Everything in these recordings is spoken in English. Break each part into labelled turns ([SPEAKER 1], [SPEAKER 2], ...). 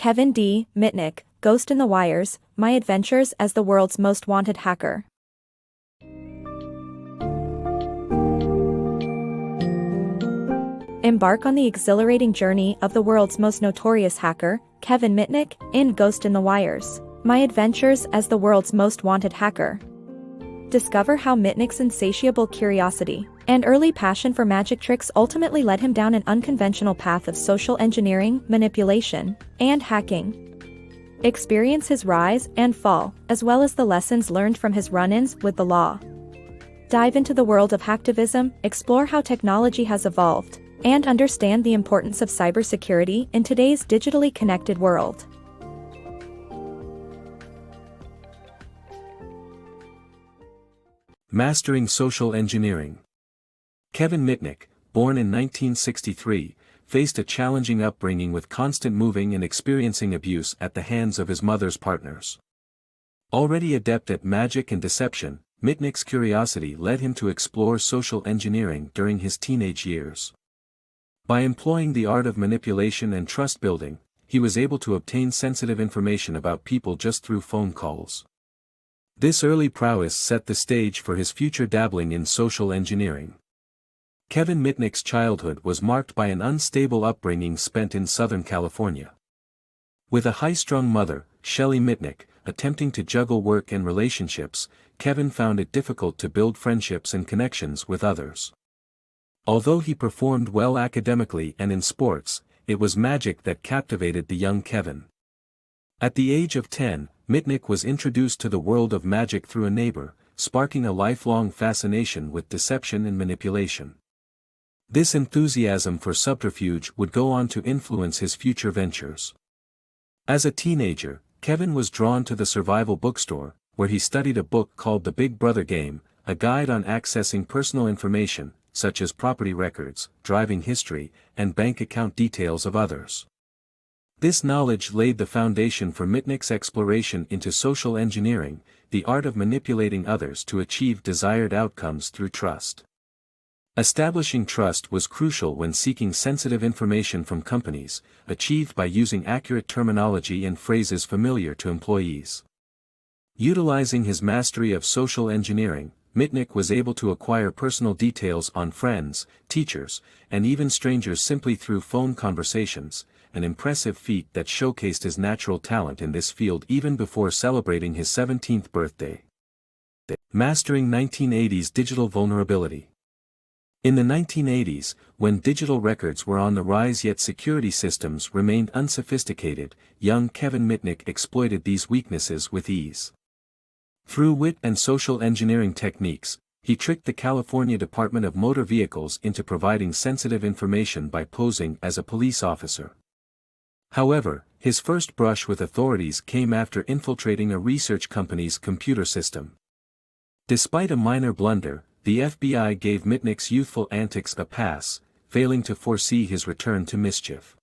[SPEAKER 1] Kevin Mitnick, Ghost in the Wires, My Adventures as the World's Most Wanted Hacker. Embark on the exhilarating journey of the world's most notorious hacker, Kevin Mitnick, in Ghost in the Wires, My Adventures as the World's Most Wanted Hacker. Discover how Mitnick's insatiable curiosity and early passion for magic tricks ultimately led him down an unconventional path of social engineering, manipulation, and hacking. Experience his rise and fall, as well as the lessons learned from his run-ins with the law. Dive into the world of hacktivism, explore how technology has evolved, and understand the importance of cybersecurity in today's digitally connected world.
[SPEAKER 2] Mastering social engineering. Kevin Mitnick, born in 1963, faced a challenging upbringing with constant moving and experiencing abuse at the hands of his mother's partners. Already adept at magic and deception, Mitnick's curiosity led him to explore social engineering during his teenage years. By employing the art of manipulation and trust building, he was able to obtain sensitive information about people just through phone calls. This early prowess set the stage for his future dabbling in social engineering. Kevin Mitnick's childhood was marked by an unstable upbringing spent in Southern California. With a high-strung mother, Shelley Mitnick, attempting to juggle work and relationships, Kevin found it difficult to build friendships and connections with others. Although he performed well academically and in sports, it was magic that captivated the young Kevin. At the age of 10, Mitnick was introduced to the world of magic through a neighbor, sparking a lifelong fascination with deception and manipulation. This enthusiasm for subterfuge would go on to influence his future ventures. As a teenager, Kevin was drawn to the survival bookstore, where he studied a book called The Big Brother Game, a guide on accessing personal information, such as property records, driving history, and bank account details of others. This knowledge laid the foundation for Mitnick's exploration into social engineering, the art of manipulating others to achieve desired outcomes through trust. Establishing trust was crucial when seeking sensitive information from companies, achieved by using accurate terminology and phrases familiar to employees. Utilizing his mastery of social engineering, Mitnick was able to acquire personal details on friends, teachers, and even strangers simply through phone conversations, an impressive feat that showcased his natural talent in this field even before celebrating his 17th birthday. Mastering 1980s digital vulnerability. In the 1980s, when digital records were on the rise yet security systems remained unsophisticated, young Kevin Mitnick exploited these weaknesses with ease. Through wit and social engineering techniques, he tricked the California Department of Motor Vehicles into providing sensitive information by posing as a police officer. However, his first brush with authorities came after infiltrating a research company's computer system. Despite a minor blunder, the FBI gave Mitnick's youthful antics a pass, failing to foresee his return to mischief.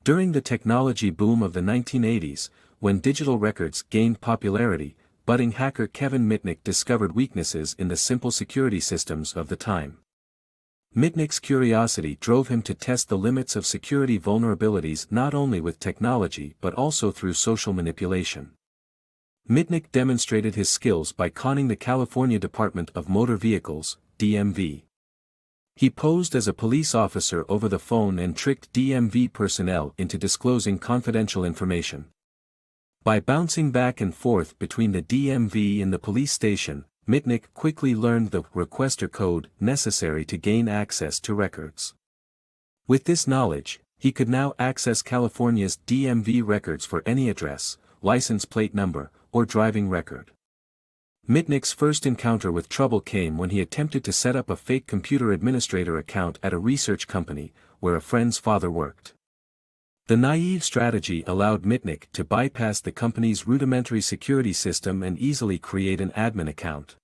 [SPEAKER 2] During the technology boom of the 1980s, when digital records gained popularity, budding hacker Kevin Mitnick discovered weaknesses in the simple security systems of the time. Mitnick's curiosity drove him to test the limits of security vulnerabilities not only with technology but also through social manipulation. Mitnick demonstrated his skills by conning the California Department of Motor Vehicles, DMV. He posed as a police officer over the phone and tricked DMV personnel into disclosing confidential information. By bouncing back and forth between the DMV and the police station, Mitnick quickly learned the requester code necessary to gain access to records. With this knowledge, he could now access California's DMV records for any address, license plate number, or driving record. Mitnick's first encounter with trouble came when he attempted to set up a fake computer administrator account at a research company, where a friend's father worked. The naive strategy allowed Mitnick to bypass the company's rudimentary security system and easily create an admin account.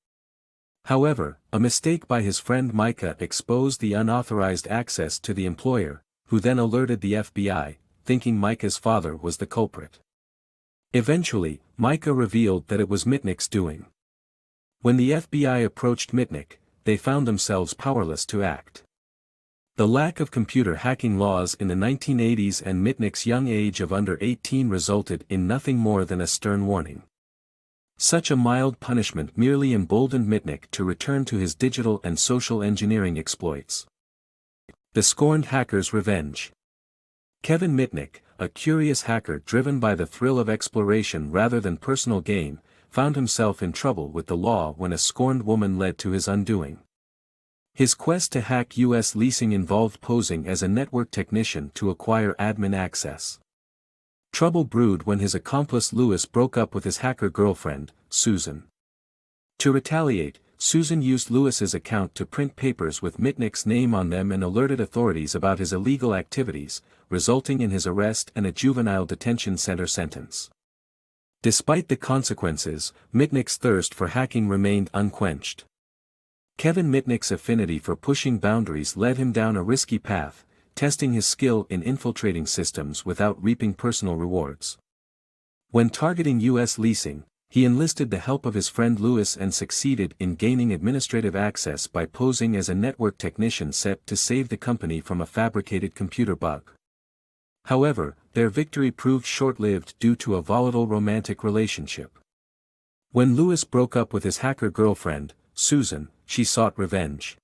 [SPEAKER 2] However, a mistake by his friend Micah exposed the unauthorized access to the employer, who then alerted the FBI, thinking Micah's father was the culprit. Eventually, Micah revealed that it was Mitnick's doing. When the FBI approached Mitnick, they found themselves powerless to act. The lack of computer hacking laws in the 1980s and Mitnick's young age of under 18 resulted in nothing more than a stern warning. Such a mild punishment merely emboldened Mitnick to return to his digital and social engineering exploits. The Scorned Hacker's Revenge. Kevin Mitnick, a curious hacker driven by the thrill of exploration rather than personal gain, found himself in trouble with the law when a scorned woman led to his undoing. His quest to hack U.S. leasing involved posing as a network technician to acquire admin access. Trouble brewed when his accomplice Louis broke up with his hacker girlfriend, Susan. To retaliate, Susan used Louis's account to print papers with Mitnick's name on them and alerted authorities about his illegal activities, resulting in his arrest and a juvenile detention center sentence. Despite the consequences, Mitnick's thirst for hacking remained unquenched. Kevin Mitnick's affinity for pushing boundaries led him down a risky path, testing his skill in infiltrating systems without reaping personal rewards. When targeting U.S. leasing, he enlisted the help of his friend Louis and succeeded in gaining administrative access by posing as a network technician set to save the company from a fabricated computer bug. However, their victory proved short-lived due to a volatile romantic relationship. When Louis broke up with his hacker girlfriend, Susan, she sought revenge.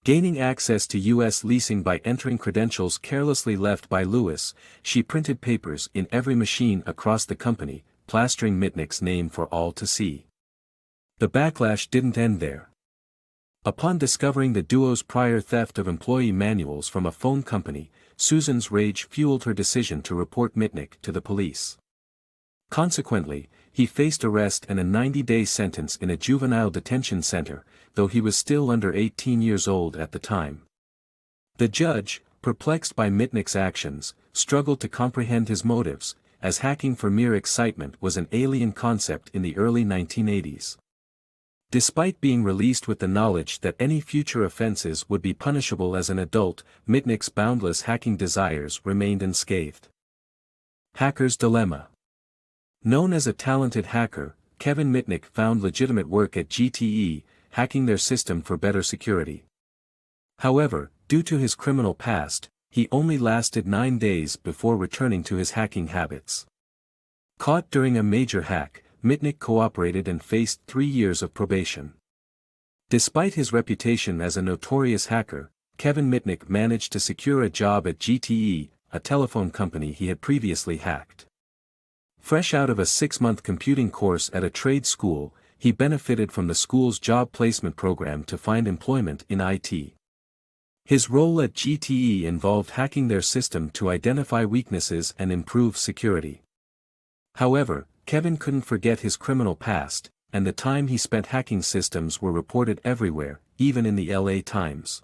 [SPEAKER 2] Gaining access to U.S. leasing by entering credentials carelessly left by Louis, she printed papers in every machine across the company, plastering Mitnick's name for all to see. The backlash didn't end there. Upon discovering the duo's prior theft of employee manuals from a phone company, Susan's rage fueled her decision to report Mitnick to the police. Consequently, he faced arrest and a 90-day sentence in a juvenile detention center, though he was still under 18 years old at the time. The judge, perplexed by Mitnick's actions, struggled to comprehend his motives, as hacking for mere excitement was an alien concept in the early 1980s. Despite being released with the knowledge that any future offenses would be punishable as an adult, Mitnick's boundless hacking desires remained unscathed. Hacker's Dilemma. Known as a talented hacker, Kevin Mitnick found legitimate work at GTE, hacking their system for better security. However, due to his criminal past, he only lasted 9 days before returning to his hacking habits. Caught during a major hack, Mitnick cooperated and faced 3 years of probation. Despite his reputation as a notorious hacker, Kevin Mitnick managed to secure a job at GTE, a telephone company he had previously hacked. Fresh out of a 6-month computing course at a trade school, he benefited from the school's job placement program to find employment in IT. His role at GTE involved hacking their system to identify weaknesses and improve security. However, Kevin couldn't forget his criminal past, and the time he spent hacking systems were reported everywhere, even in the LA Times.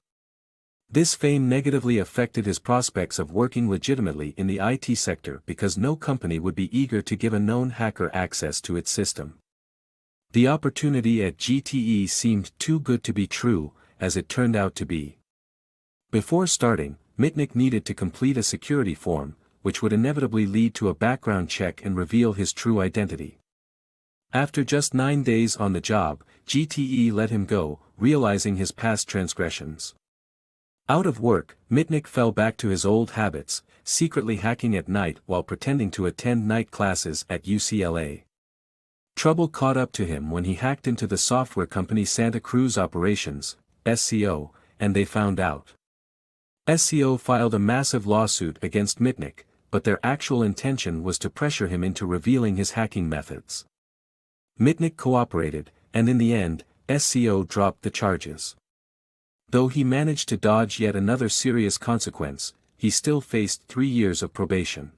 [SPEAKER 2] This fame negatively affected his prospects of working legitimately in the IT sector because no company would be eager to give a known hacker access to its system. The opportunity at GTE seemed too good to be true, as it turned out to be. Before starting, Mitnick needed to complete a security form, which would inevitably lead to a background check and reveal his true identity. After just 9 days on the job, GTE let him go, realizing his past transgressions. Out of work, Mitnick fell back to his old habits, secretly hacking at night while pretending to attend night classes at UCLA. Trouble caught up to him when he hacked into the software company Santa Cruz Operations, SCO, and they found out. SCO filed a massive lawsuit against Mitnick, but their actual intention was to pressure him into revealing his hacking methods. Mitnick cooperated, and in the end, SCO dropped the charges. Though he managed to dodge yet another serious consequence, he still faced 3 years of probation.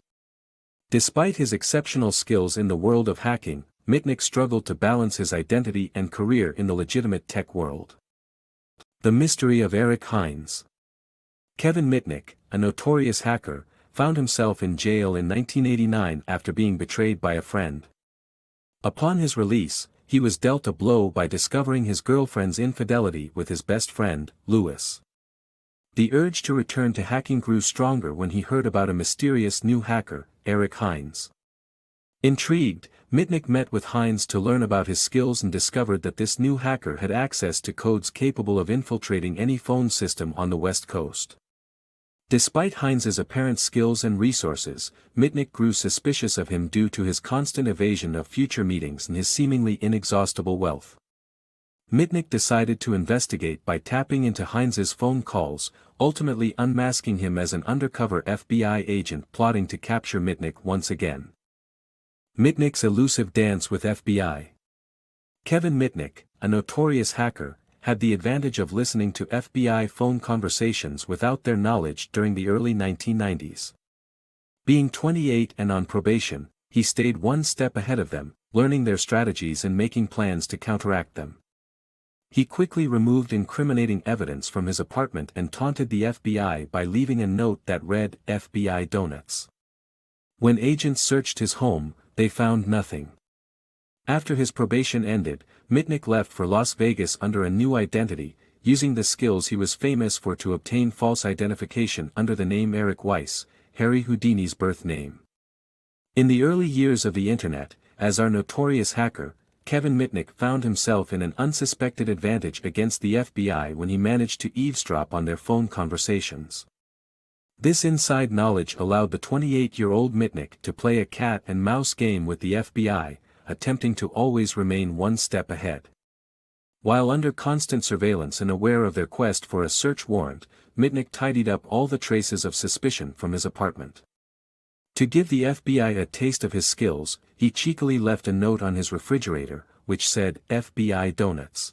[SPEAKER 2] Despite his exceptional skills in the world of hacking, Mitnick struggled to balance his identity and career in the legitimate tech world. The mystery of Eric Heinz. Kevin Mitnick, a notorious hacker, found himself in jail in 1989 after being betrayed by a friend. Upon his release, he was dealt a blow by discovering his girlfriend's infidelity with his best friend, Louis. The urge to return to hacking grew stronger when he heard about a mysterious new hacker, Eric Heinz. Intrigued, Mitnick met with Heinz to learn about his skills and discovered that this new hacker had access to codes capable of infiltrating any phone system on the West Coast. Despite Heinz's apparent skills and resources, Mitnick grew suspicious of him due to his constant evasion of future meetings and his seemingly inexhaustible wealth. Mitnick decided to investigate by tapping into Heinz's phone calls, ultimately unmasking him as an undercover FBI agent plotting to capture Mitnick once again. Mitnick's elusive dance with FBI. Kevin Mitnick, a notorious hacker, had the advantage of listening to FBI phone conversations without their knowledge during the early 1990s. Being 28 and on probation, he stayed one step ahead of them, learning their strategies and making plans to counteract them. He quickly removed incriminating evidence from his apartment and taunted the FBI by leaving a note that read, "FBI Donuts." When agents searched his home, they found nothing. After his probation ended, Mitnick left for Las Vegas under a new identity, using the skills he was famous for to obtain false identification under the name Eric Weiss, Harry Houdini's birth name. In the early years of the internet, as our notorious hacker, Kevin Mitnick found himself in an unsuspected advantage against the FBI when he managed to eavesdrop on their phone conversations. This inside knowledge allowed the 28-year-old Mitnick to play a cat-and-mouse game with the FBI, attempting to always remain one step ahead. While under constant surveillance and aware of their quest for a search warrant, Mitnick tidied up all the traces of suspicion from his apartment. To give the FBI a taste of his skills, he cheekily left a note on his refrigerator, which said, "FBI Donuts."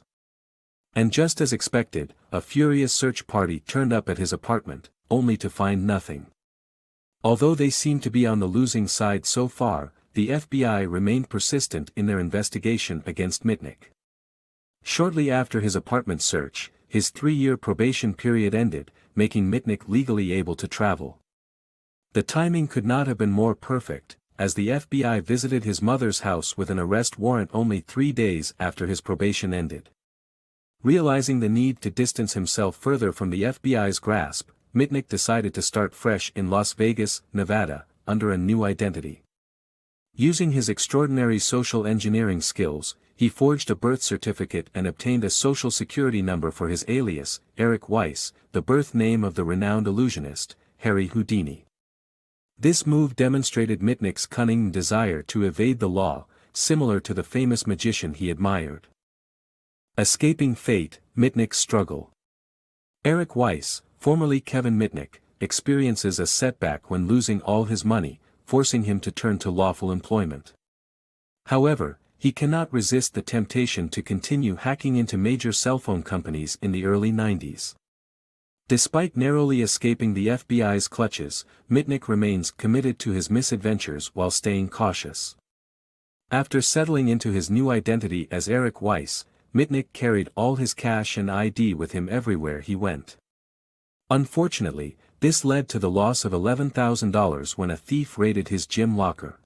[SPEAKER 2] And just as expected, a furious search party turned up at his apartment, only to find nothing. Although they seemed to be on the losing side so far, the FBI remained persistent in their investigation against Mitnick. Shortly after his apartment search, his 3-year probation period ended, making Mitnick legally able to travel. The timing could not have been more perfect, as the FBI visited his mother's house with an arrest warrant only 3 days after his probation ended. Realizing the need to distance himself further from the FBI's grasp, Mitnick decided to start fresh in Las Vegas, Nevada, under a new identity. Using his extraordinary social engineering skills, he forged a birth certificate and obtained a social security number for his alias, Eric Weiss, the birth name of the renowned illusionist, Harry Houdini. This move demonstrated Mitnick's cunning desire to evade the law, similar to the famous magician he admired. Escaping fate, Mitnick's struggle. Eric Weiss, formerly Kevin Mitnick, experiences a setback when losing all his money, forcing him to turn to lawful employment. However, he cannot resist the temptation to continue hacking into major cell phone companies in the early 90s. Despite narrowly escaping the FBI's clutches, Mitnick remains committed to his misadventures while staying cautious. After settling into his new identity as Eric Weiss, Mitnick carried all his cash and ID with him everywhere he went. Unfortunately, this led to the loss of $11,000 when a thief raided his gym locker.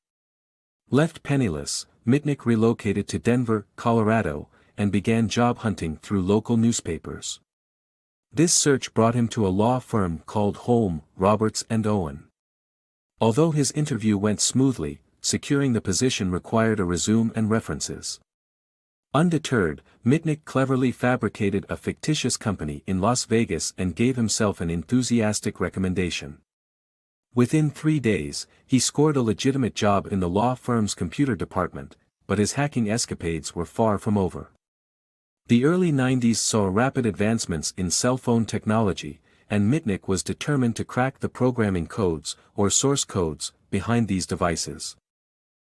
[SPEAKER 2] Left penniless, Mitnick relocated to Denver, Colorado, and began job hunting through local newspapers. This search brought him to a law firm called Holm, Roberts & Owen. Although his interview went smoothly, securing the position required a resume and references. Undeterred, Mitnick cleverly fabricated a fictitious company in Las Vegas and gave himself an enthusiastic recommendation. Within 3 days, he scored a legitimate job in the law firm's computer department, but his hacking escapades were far from over. The early 90s saw rapid advancements in cell phone technology, and Mitnick was determined to crack the programming codes, or source codes, behind these devices.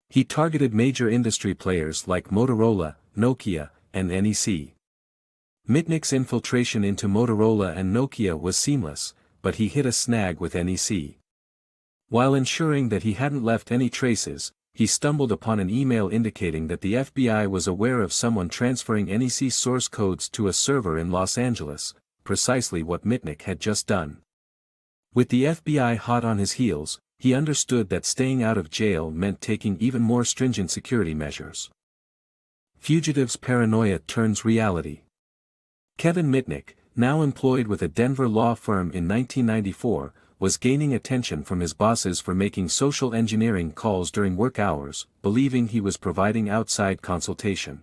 [SPEAKER 2] He targeted major industry players like Motorola, Nokia, and NEC. Mitnick's infiltration into Motorola and Nokia was seamless, but he hit a snag with NEC. While ensuring that he hadn't left any traces, he stumbled upon an email indicating that the FBI was aware of someone transferring NEC source codes to a server in Los Angeles, precisely what Mitnick had just done. With the FBI hot on his heels, he understood that staying out of jail meant taking even more stringent security measures. Fugitive's paranoia turns reality. Kevin Mitnick, now employed with a Denver law firm in 1994, was gaining attention from his bosses for making social engineering calls during work hours, believing he was providing outside consultation.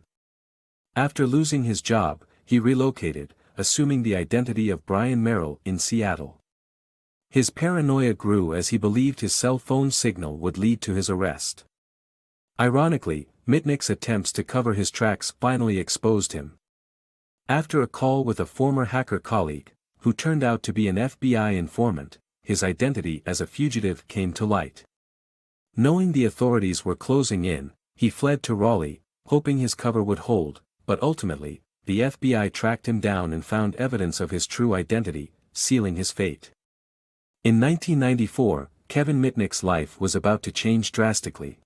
[SPEAKER 2] After losing his job, he relocated, assuming the identity of Brian Merrill in Seattle. His paranoia grew as he believed his cell phone signal would lead to his arrest. Ironically, Mitnick's attempts to cover his tracks finally exposed him. After a call with a former hacker colleague, who turned out to be an FBI informant, his identity as a fugitive came to light. Knowing the authorities were closing in, he fled to Raleigh, hoping his cover would hold, but ultimately, the FBI tracked him down and found evidence of his true identity, sealing his fate. In 1994, Kevin Mitnick's life was about to change drastically.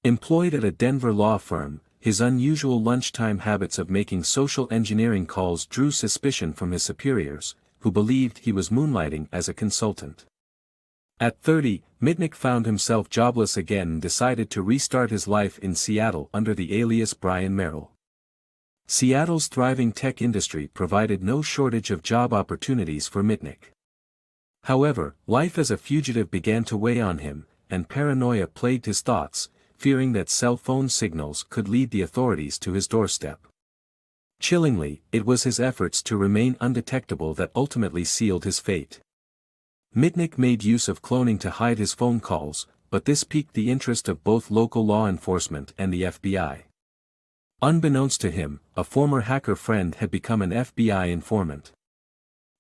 [SPEAKER 2] Employed at a Denver law firm, his unusual lunchtime habits of making social engineering calls drew suspicion from his superiors, who believed he was moonlighting as a consultant. At 30, Mitnick found himself jobless again and decided to restart his life in Seattle under the alias Brian Merrill. Seattle's thriving tech industry provided no shortage of job opportunities for Mitnick. However, life as a fugitive began to weigh on him, and paranoia plagued his thoughts, fearing that cell phone signals could lead the authorities to his doorstep. Chillingly, it was his efforts to remain undetectable that ultimately sealed his fate. Mitnick made use of cloning to hide his phone calls, but this piqued the interest of both local law enforcement and the FBI. Unbeknownst to him, a former hacker friend had become an FBI informant.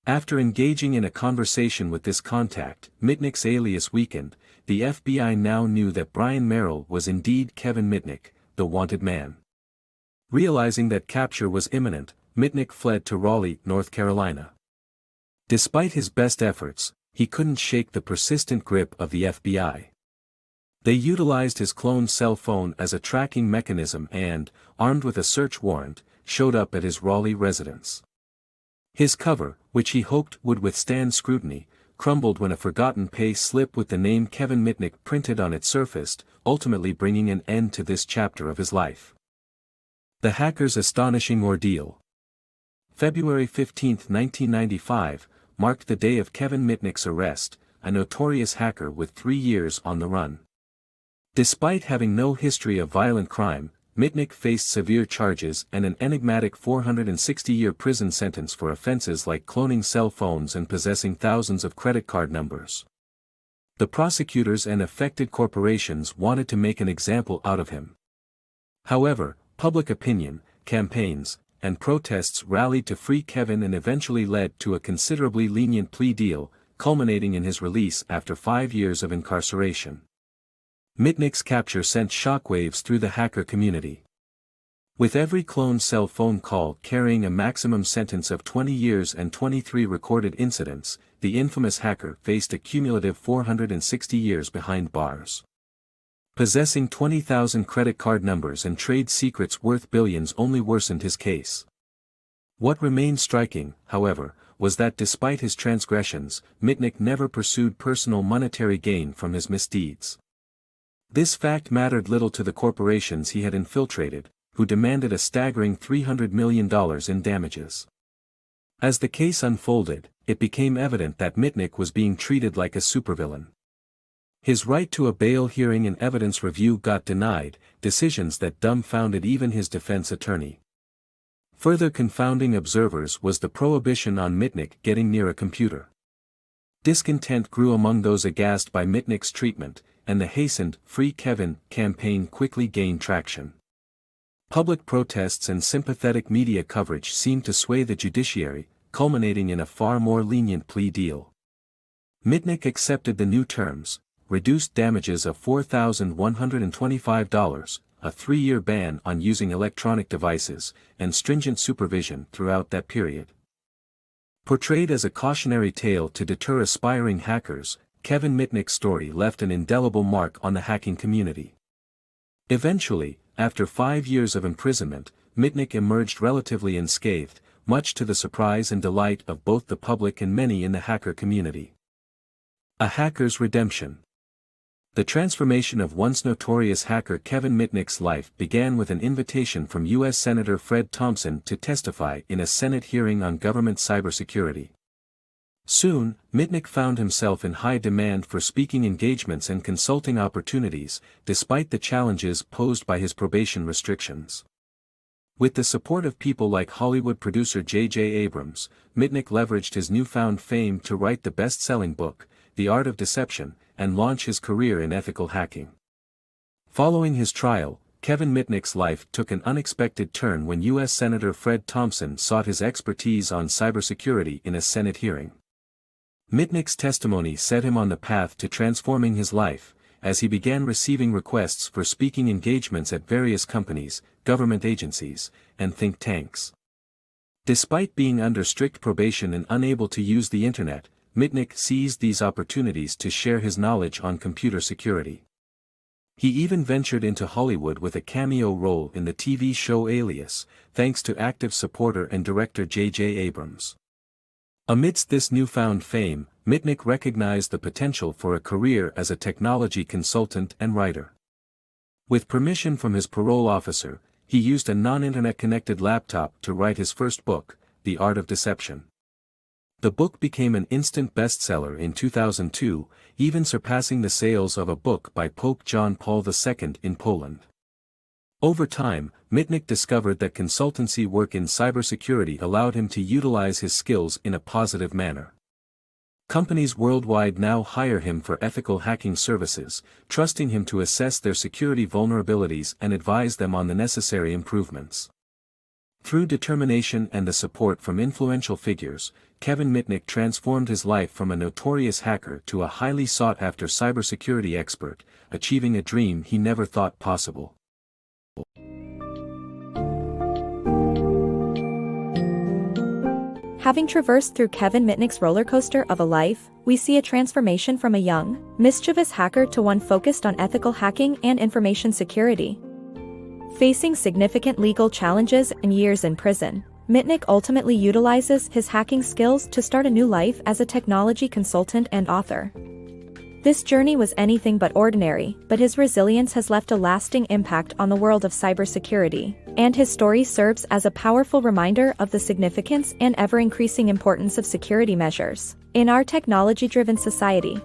[SPEAKER 2] After engaging in a conversation with this contact, Mitnick's alias weakened. The FBI now knew that Brian Merrill was indeed Kevin Mitnick, the wanted man. Realizing that capture was imminent, Mitnick fled to Raleigh, North Carolina. Despite his best efforts, he couldn't shake the persistent grip of the FBI. They utilized his cloned cell phone as a tracking mechanism and, armed with a search warrant, showed up at his Raleigh residence. His cover, which he hoped would withstand scrutiny, crumbled when a forgotten pay slip with the name Kevin Mitnick printed on it surfaced, ultimately bringing an end to this chapter of his life. The hacker's astonishing ordeal. February 15, 1995, marked the day of Kevin Mitnick's arrest, a notorious hacker with 3 years on the run. Despite having no history of violent crime, Mitnick faced severe charges and an enigmatic 460-year prison sentence for offenses like cloning cell phones and possessing thousands of credit card numbers. The prosecutors and affected corporations wanted to make an example out of him. However, public opinion, campaigns, and protests rallied to free Kevin and eventually led to a considerably lenient plea deal, culminating in his release after 5 years of incarceration. Mitnick's capture sent shockwaves through the hacker community. With every cloned cell phone call carrying a maximum sentence of 20 years and 23 recorded incidents, the infamous hacker faced a cumulative 460 years behind bars. Possessing 20,000 credit card numbers and trade secrets worth billions only worsened his case. What remained striking, however, was that despite his transgressions, Mitnick never pursued personal monetary gain from his misdeeds. This fact mattered little to the corporations he had infiltrated, who demanded a staggering $300 million in damages. As the case unfolded, it became evident that Mitnick was being treated like a supervillain. His right to a bail hearing and evidence review got denied, decisions that dumbfounded even his defense attorney. Further confounding observers was the prohibition on Mitnick getting near a computer. Discontent grew among those aghast by Mitnick's treatment, and the hastened "Free Kevin" campaign quickly gained traction. Public protests and sympathetic media coverage seemed to sway the judiciary, culminating in a far more lenient plea deal. Mitnick accepted the new terms: reduced damages of $4,125, a 3-year ban on using electronic devices, and stringent supervision throughout that period. Portrayed as a cautionary tale to deter aspiring hackers, Kevin Mitnick's story left an indelible mark on the hacking community. Eventually, after 5 years of imprisonment, Mitnick emerged relatively unscathed, much to the surprise and delight of both the public and many in the hacker community. A hacker's redemption. The transformation of once notorious hacker Kevin Mitnick's life began with an invitation from U.S. Senator Fred Thompson to testify in a Senate hearing on government cybersecurity. Soon, Mitnick found himself in high demand for speaking engagements and consulting opportunities, despite the challenges posed by his probation restrictions. With the support of people like Hollywood producer J.J. Abrams, Mitnick leveraged his newfound fame to write the best-selling book, The Art of Deception, and launch his career in ethical hacking. Following his trial, Kevin Mitnick's life took an unexpected turn when U.S. Senator Fred Thompson sought his expertise on cybersecurity in a Senate hearing. Mitnick's testimony set him on the path to transforming his life, as he began receiving requests for speaking engagements at various companies, government agencies, and think tanks. Despite being under strict probation and unable to use the internet, Mitnick seized these opportunities to share his knowledge on computer security. He even ventured into Hollywood with a cameo role in the TV show Alias, thanks to active supporter and director J.J. Abrams. Amidst this newfound fame, Mitnick recognized the potential for a career as a technology consultant and writer. With permission from his parole officer, he used a non-internet connected laptop to write his first book, The Art of Deception. The book became an instant bestseller in 2002, even surpassing the sales of a book by Pope John Paul II in Poland. Over time, Mitnick discovered that consultancy work in cybersecurity allowed him to utilize his skills in a positive manner. Companies worldwide now hire him for ethical hacking services, trusting him to assess their security vulnerabilities and advise them on the necessary improvements. Through determination and the support from influential figures, Kevin Mitnick transformed his life from a notorious hacker to a highly sought-after cybersecurity expert, achieving a dream he never thought possible.
[SPEAKER 1] Having traversed through Kevin Mitnick's roller coaster of a life, we see a transformation from a young, mischievous hacker to one focused on ethical hacking and information security. Facing significant legal challenges and years in prison, Mitnick ultimately utilizes his hacking skills to start a new life as a technology consultant and author. This journey was anything but ordinary, but his resilience has left a lasting impact on the world of cybersecurity, and his story serves as a powerful reminder of the significance and ever-increasing importance of security measures in our technology-driven society.